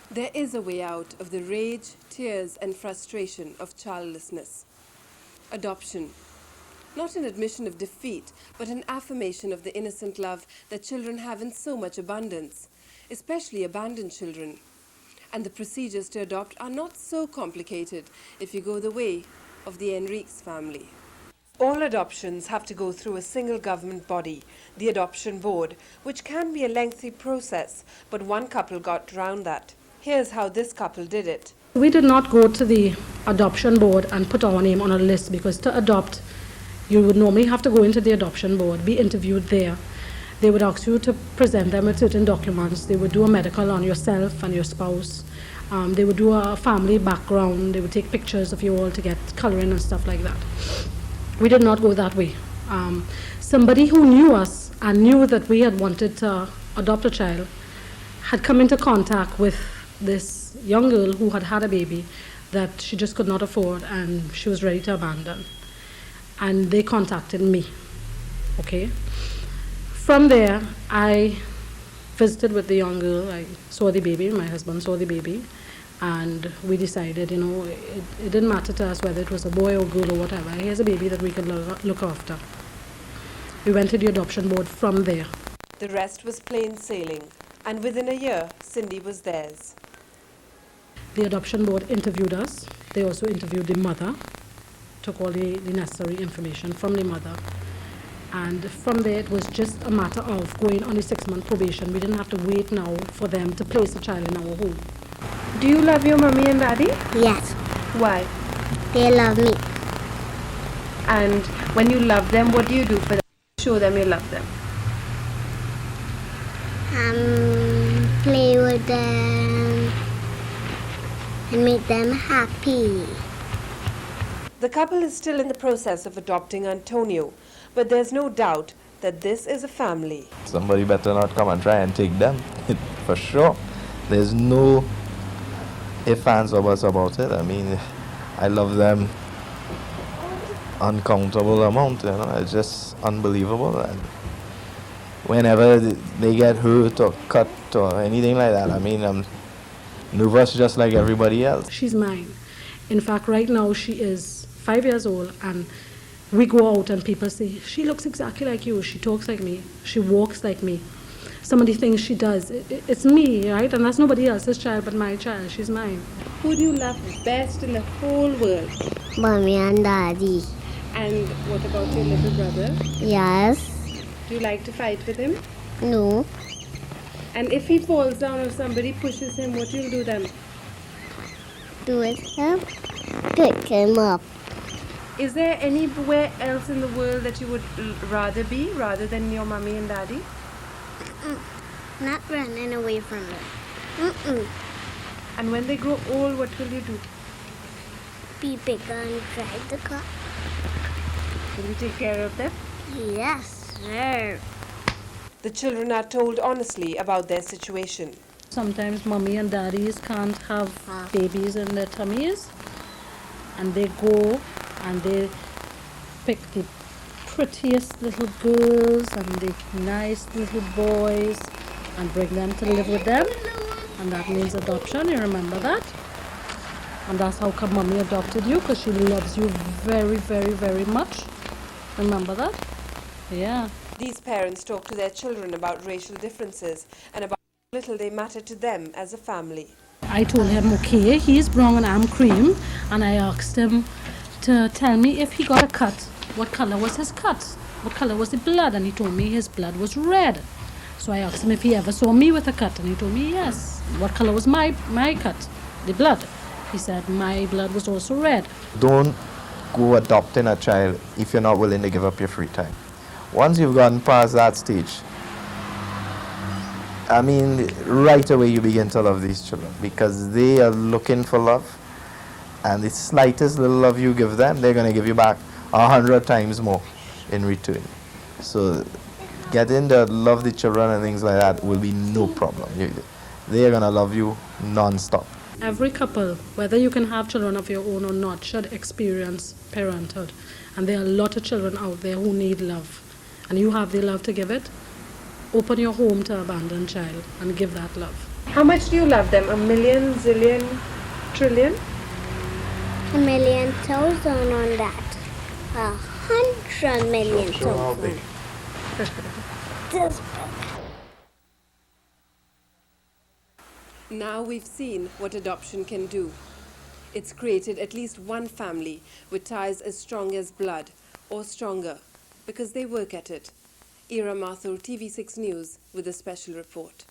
There is a way out of the rage, tears, and frustration of childlessness. Adoption. Not an admission of defeat, but an affirmation of the innocent love that children have in so much abundance, especially abandoned children. And the procedures to adopt are not so complicated if you go the way of the Enrique's family. All adoptions have to go through a single government body, the Adoption Board, which can be a lengthy process, but one couple got around that. Here's how this couple did it. We did not go to the adoption board and put our name on a list, because to adopt, you would normally have to go into the adoption board, be interviewed there. They would ask you to present them with certain documents. They would do a medical on yourself and your spouse. They would do a family background. They would take pictures of you all to get coloring and stuff like that. We did not go that way. Somebody who knew us and knew that we had wanted to adopt a child had come into contact with this young girl who had had a baby that she just could not afford, and she was ready to abandon. And they contacted me. Okay. From there, I visited with the young girl. I saw the baby. My husband saw the baby. And we decided, it didn't matter to us whether it was a boy or girl or whatever. Here's a baby that we could look after. We went to the adoption board from there. The rest was plain sailing, and within a year, Cindy was theirs. The adoption board interviewed us. They also interviewed the mother, took all the necessary information from the mother. And from there, it was just a matter of going on a 6-month probation. We didn't have to wait now for them to place a child in our home. Do you love your mommy and daddy? Yes, Why? they love me. And when you love them, what do you do for them? Show them you love them. Play with them and make them happy. The couple is still in the process of adopting Antonio, but there's no doubt that this is a family. Somebody better not come and try and take them, for sure. There's no ifs, ands, or buts about it. I mean, I love them uncountable amount, it's just unbelievable. And whenever they get hurt or cut or anything like that, I mean, I'm nervous just like everybody else. She's mine. In fact, right now she is 5 years old, and we go out and people say, she looks exactly like you, she talks like me, she walks like me. Some of the things she does, it's me, right? And that's nobody else's child but my child. She's mine. Who do you love best in the whole world? Mommy and daddy. And what about your little brother? Yes. Do you like to fight with him? No. And if he falls down or somebody pushes him, what do you do then? Do it him. Pick him up. Is there anywhere else in the world that you would rather be, rather than your mommy and daddy? Not running away from them. And when they grow old, what will you do? Be bigger and drive the car. Will you take care of them? Yes, sir. The children are told honestly about their situation. Sometimes mommy and daddies can't have babies in their tummies, and they go and they pick the prettiest little girls and the nice little boys and bring them to live with them, and that means adoption. You remember that? And that's how come mommy adopted you, because she loves you very, very, very much. Remember that? Yeah. These parents talk to their children about racial differences and about how little they matter to them as a family. I told him, okay, he's brown and I'm cream, and I asked him to tell me if he got a cut, what color was his cut, what color was the blood, and he told me his blood was red. So I asked him if he ever saw me with a cut, and he told me yes. What color was my cut, the blood? He said my blood was also red. Don't go adopting a child if you're not willing to give up your free time. Once you've gotten past that stage, I mean, right away you begin to love these children, because they are looking for love, and the slightest little love you give them, they're going to give you back 100 times more in return. So getting to love the children and things like that will be no problem. They are going to love you non-stop. Every couple, whether you can have children of your own or not, should experience parenthood. And there are a lot of children out there who need love. And you have the love to give it. Open your home to an abandoned child and give that love. How much do you love them? A million, zillion, trillion? A million thousand on that. 100 million thousand. This big. Now we've seen what adoption can do. It's created at least one family with ties as strong as blood, or stronger, because they work at it. Ira Mathur, TV6 News, with a special report.